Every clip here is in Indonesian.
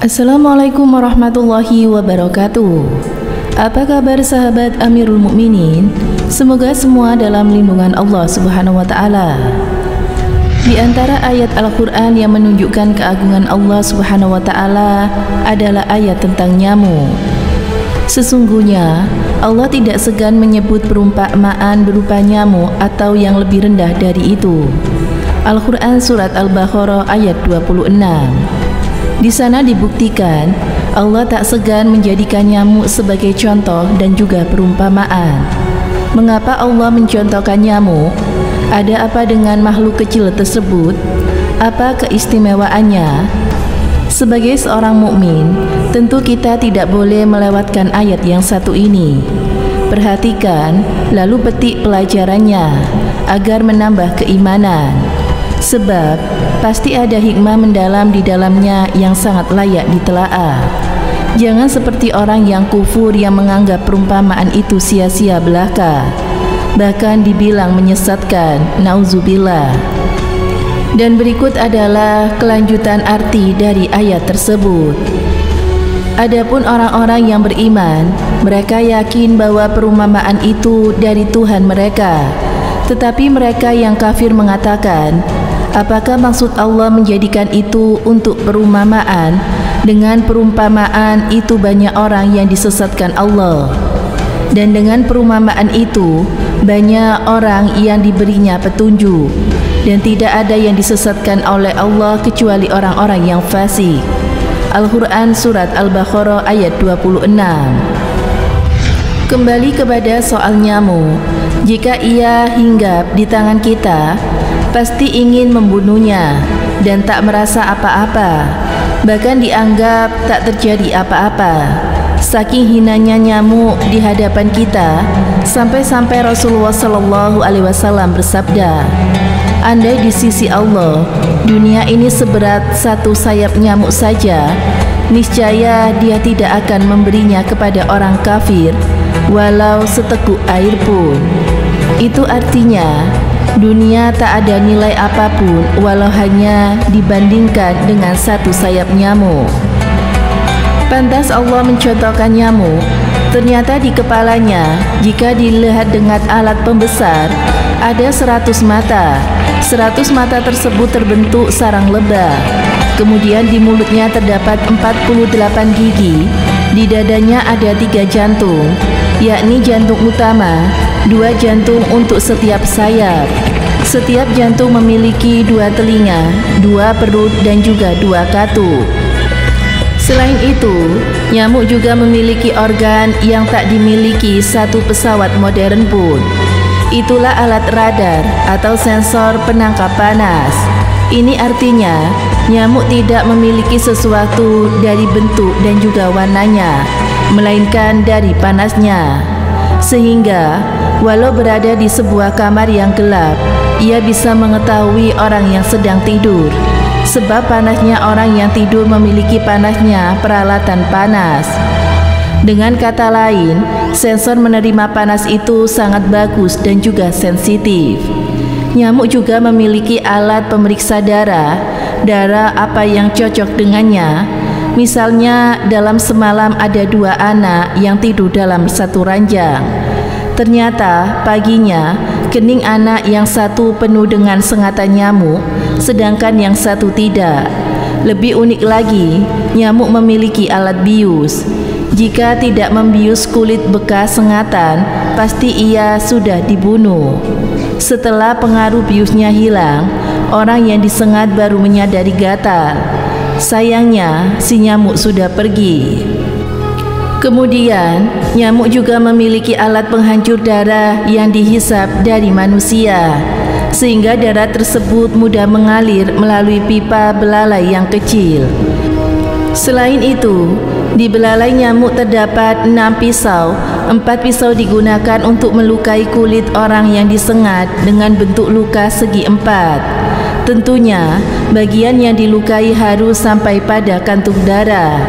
Assalamualaikum warahmatullahi wabarakatuh. Apa kabar sahabat Amirul Mukminin? Semoga semua dalam lindungan Allah Subhanahu wa taala. Di antara ayat Al-Qur'an yang menunjukkan keagungan Allah Subhanahu wa taala adalah ayat tentang nyamuk. Sesungguhnya Allah tidak segan menyebut perumpamaan berupa nyamuk atau yang lebih rendah dari itu. Al-Qur'an surat Al-Baqarah ayat 26. Di sana dibuktikan Allah tak segan menjadikan nyamuk sebagai contoh dan juga perumpamaan. Mengapa Allah mencontohkan nyamuk? Ada apa dengan makhluk kecil tersebut? Apa keistimewaannya? Sebagai seorang mukmin, tentu kita tidak boleh melewatkan ayat yang satu ini. Perhatikan, lalu petik pelajarannya agar menambah keimanan. Sebab pasti ada hikmah mendalam di dalamnya yang sangat layak ditelaah. Jangan seperti orang yang kufur yang menganggap perumpamaan itu sia-sia belaka, bahkan dibilang menyesatkan, nauzubillah. Dan berikut adalah kelanjutan arti dari ayat tersebut. Adapun orang-orang yang beriman, mereka yakin bahwa perumpamaan itu dari Tuhan mereka. Tetapi mereka yang kafir mengatakan, apakah maksud Allah menjadikan itu untuk perumpamaan? Dengan perumpamaan itu banyak orang yang disesatkan Allah, dan dengan perumpamaan itu banyak orang yang diberinya petunjuk, dan tidak ada yang disesatkan oleh Allah kecuali orang-orang yang fasik. Al-Quran surat Al-Baqarah ayat 26. Kembali kepada soal nyamuk. Jika ia hinggap di tangan kita, pasti ingin membunuhnya dan tak merasa apa-apa, bahkan dianggap tak terjadi apa-apa. Saking hinanya nyamuk di hadapan kita, sampai-sampai Rasulullah SAW bersabda, andai di sisi Allah dunia ini seberat satu sayap nyamuk saja, niscaya Dia tidak akan memberinya kepada orang kafir walau seteguk air pun. Itu artinya dunia tak ada nilai apapun walau hanya dibandingkan dengan satu sayap nyamuk. Pantas Allah mencontohkan nyamuk. Ternyata di kepalanya, jika dilihat dengan alat pembesar, ada 100 mata. 100 mata tersebut terbentuk sarang lebah. Kemudian di mulutnya terdapat 48 gigi. Di dadanya ada 3 jantung, yakni jantung utama, 2 jantung untuk setiap sayap. Setiap jantung memiliki 2 telinga, 2 perut dan juga 2 katup. Selain itu, nyamuk juga memiliki organ yang tak dimiliki satu pesawat modern pun. Itulah alat radar atau sensor penangkap panas. Ini artinya nyamuk tidak memiliki sesuatu dari bentuk dan juga warnanya, melainkan dari panasnya. Sehingga walau berada di sebuah kamar yang gelap, ia bisa mengetahui orang yang sedang tidur. Sebab panasnya orang yang tidur memiliki panasnya peralatan panas. Dengan kata lain, sensor menerima panas itu sangat bagus dan juga sensitif. Nyamuk juga memiliki alat pemeriksa darah apa yang cocok dengannya. Misalnya dalam semalam ada 2 anak yang tidur dalam satu ranjang. Ternyata paginya kening anak yang satu penuh dengan sengatan nyamuk, sedangkan yang satu tidak. Lebih unik lagi, nyamuk memiliki alat bius. Jika tidak membius kulit bekas sengatan, pasti ia sudah dibunuh. Setelah pengaruh biusnya hilang, orang yang disengat baru menyadari gatal. Sayangnya, si nyamuk sudah pergi. Kemudian, nyamuk juga memiliki alat penghancur darah yang dihisap dari manusia, sehingga darah tersebut mudah mengalir melalui pipa belalai yang kecil. Selain itu, di belalai nyamuk terdapat 6 pisau. 4 pisau digunakan untuk melukai kulit orang yang disengat dengan bentuk luka segi 4. Tentunya, bagian yang dilukai harus sampai pada kantung darah.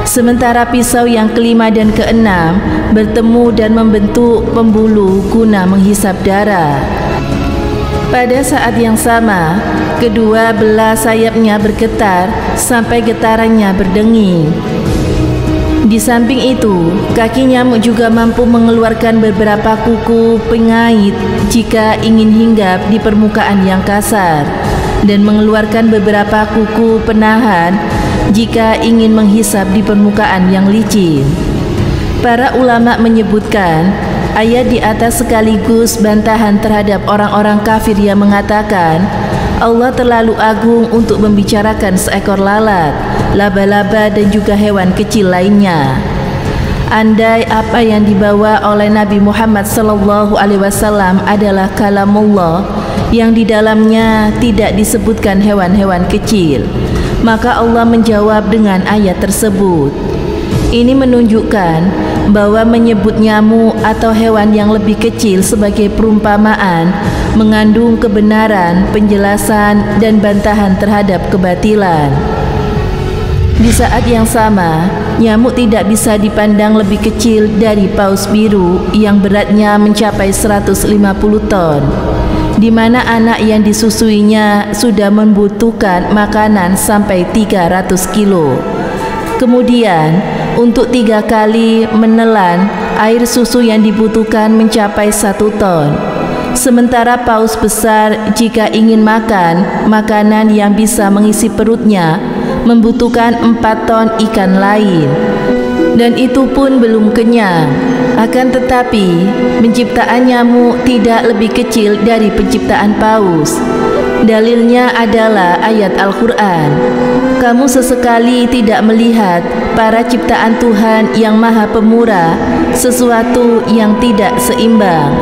Sementara pisau yang kelima dan keenam bertemu dan membentuk pembuluh guna menghisap darah. Pada saat yang sama, kedua belah sayapnya bergetar sampai getarannya berdenging. Di samping itu, kaki nyamuk juga mampu mengeluarkan beberapa kuku pengait jika ingin hinggap di permukaan yang kasar, dan mengeluarkan beberapa kuku penahan jika ingin menghisap di permukaan yang licin. Para ulama menyebutkan ayat di atas sekaligus bantahan terhadap orang-orang kafir yang mengatakan Allah terlalu agung untuk membicarakan seekor lalat, laba-laba dan juga hewan kecil lainnya. Andai apa yang dibawa oleh Nabi Muhammad SAW adalah kalamullah yang di dalamnya tidak disebutkan hewan-hewan kecil, maka Allah menjawab dengan ayat tersebut. Ini menunjukkan bahwa menyebut nyamuk atau hewan yang lebih kecil sebagai perumpamaan mengandung kebenaran, penjelasan, dan bantahan terhadap kebatilan. Di saat yang sama, nyamuk tidak bisa dipandang lebih kecil dari paus biru yang beratnya mencapai 150 ton, di mana anak yang disusuinya sudah membutuhkan makanan sampai 300 kilo. Kemudian, untuk 3 kali menelan, air susu yang dibutuhkan mencapai 1 ton. Sementara paus besar jika ingin makan makanan yang bisa mengisi perutnya membutuhkan 4 ton ikan lain. Dan itu pun belum kenyang. Akan tetapi, penciptaan nyamuk tidak lebih kecil dari penciptaan paus. Dalilnya adalah ayat Al-Quran. Kamu sesekali tidak melihat para ciptaan Tuhan yang maha pemurah sesuatu yang tidak seimbang.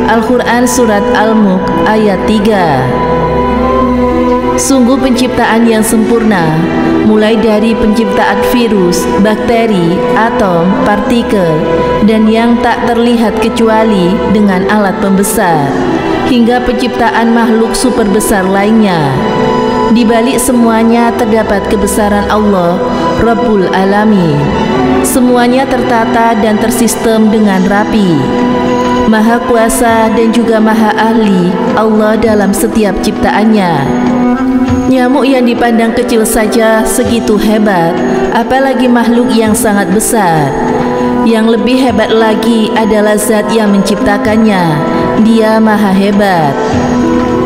Al-Quran Surat Al-Mulk ayat 3. Sungguh penciptaan yang sempurna, mulai dari penciptaan virus, bakteri, atom, partikel, dan yang tak terlihat kecuali dengan alat pembesar, hingga penciptaan makhluk super besar lainnya. Di balik semuanya terdapat kebesaran Allah, Rabbul Alamin. Semuanya tertata dan tersistem dengan rapi. Maha kuasa dan juga maha ahli Allah dalam setiap ciptaannya. Nyamuk yang dipandang kecil saja segitu hebat, apalagi makhluk yang sangat besar. Yang lebih hebat lagi adalah zat yang menciptakannya. Dia maha hebat.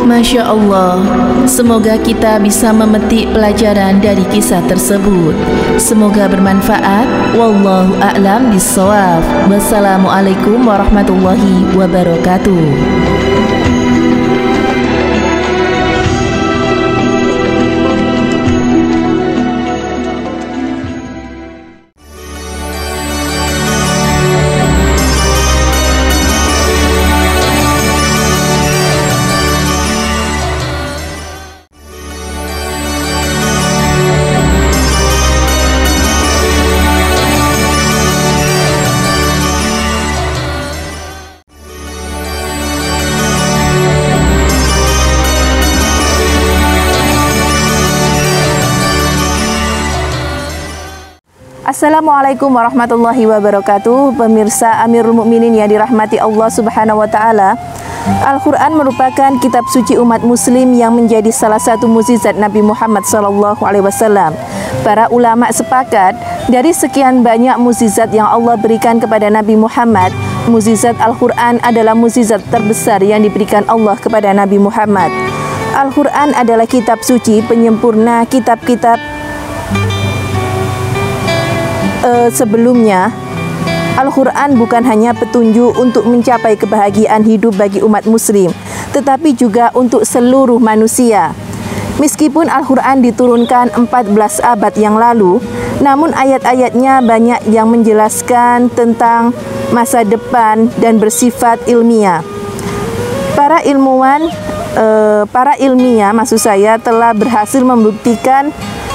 Masya Allah, semoga kita bisa memetik pelajaran dari kisah tersebut. Semoga bermanfaat. Wallahu a'lam bishawab. Wassalamualaikum warahmatullahi wabarakatuh. Assalamualaikum warahmatullahi wabarakatuh. Pemirsa Amirul Mukminin yang dirahmati Allah Subhanahu wa taala. Al-Qur'an merupakan kitab suci umat muslim yang menjadi salah satu mukjizat Nabi Muhammad SAW. Para ulama sepakat dari sekian banyak mukjizat yang Allah berikan kepada Nabi Muhammad, mukjizat Al-Qur'an adalah mukjizat terbesar yang diberikan Allah kepada Nabi Muhammad. Al-Qur'an adalah kitab suci penyempurna kitab-kitab sebelumnya. Al-Quran bukan hanya petunjuk untuk mencapai kebahagiaan hidup bagi umat muslim, tetapi juga untuk seluruh manusia. Meskipun Al-Quran diturunkan 14 abad yang lalu, namun ayat-ayatnya banyak yang menjelaskan tentang masa depan dan bersifat ilmiah. Para ilmiah maksud saya telah berhasil membuktikan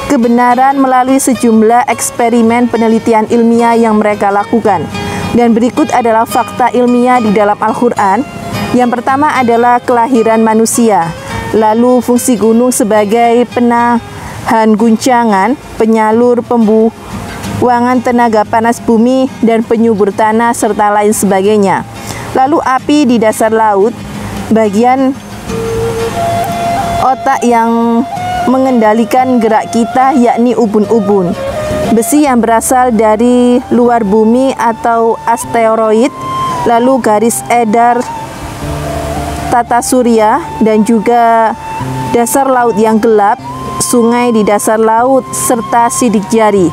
kebenaran melalui sejumlah eksperimen penelitian ilmiah yang mereka lakukan. Dan berikut adalah fakta ilmiah di dalam Al-Quran. Yang pertama adalah kelahiran manusia, lalu fungsi gunung sebagai penahan guncangan, penyalur pembuangan tenaga panas bumi dan penyubur tanah serta lain sebagainya. Lalu api di dasar laut, bagian otak yang mengendalikan gerak kita yakni ubun-ubun, besi yang berasal dari luar bumi atau asteroid, lalu garis edar tata surya, dan juga dasar laut yang gelap, sungai di dasar laut, serta sidik jari.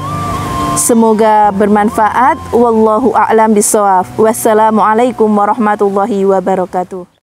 Semoga bermanfaat. Wallahu a'lam bishawab. Wassalamualaikum warahmatullahi wabarakatuh.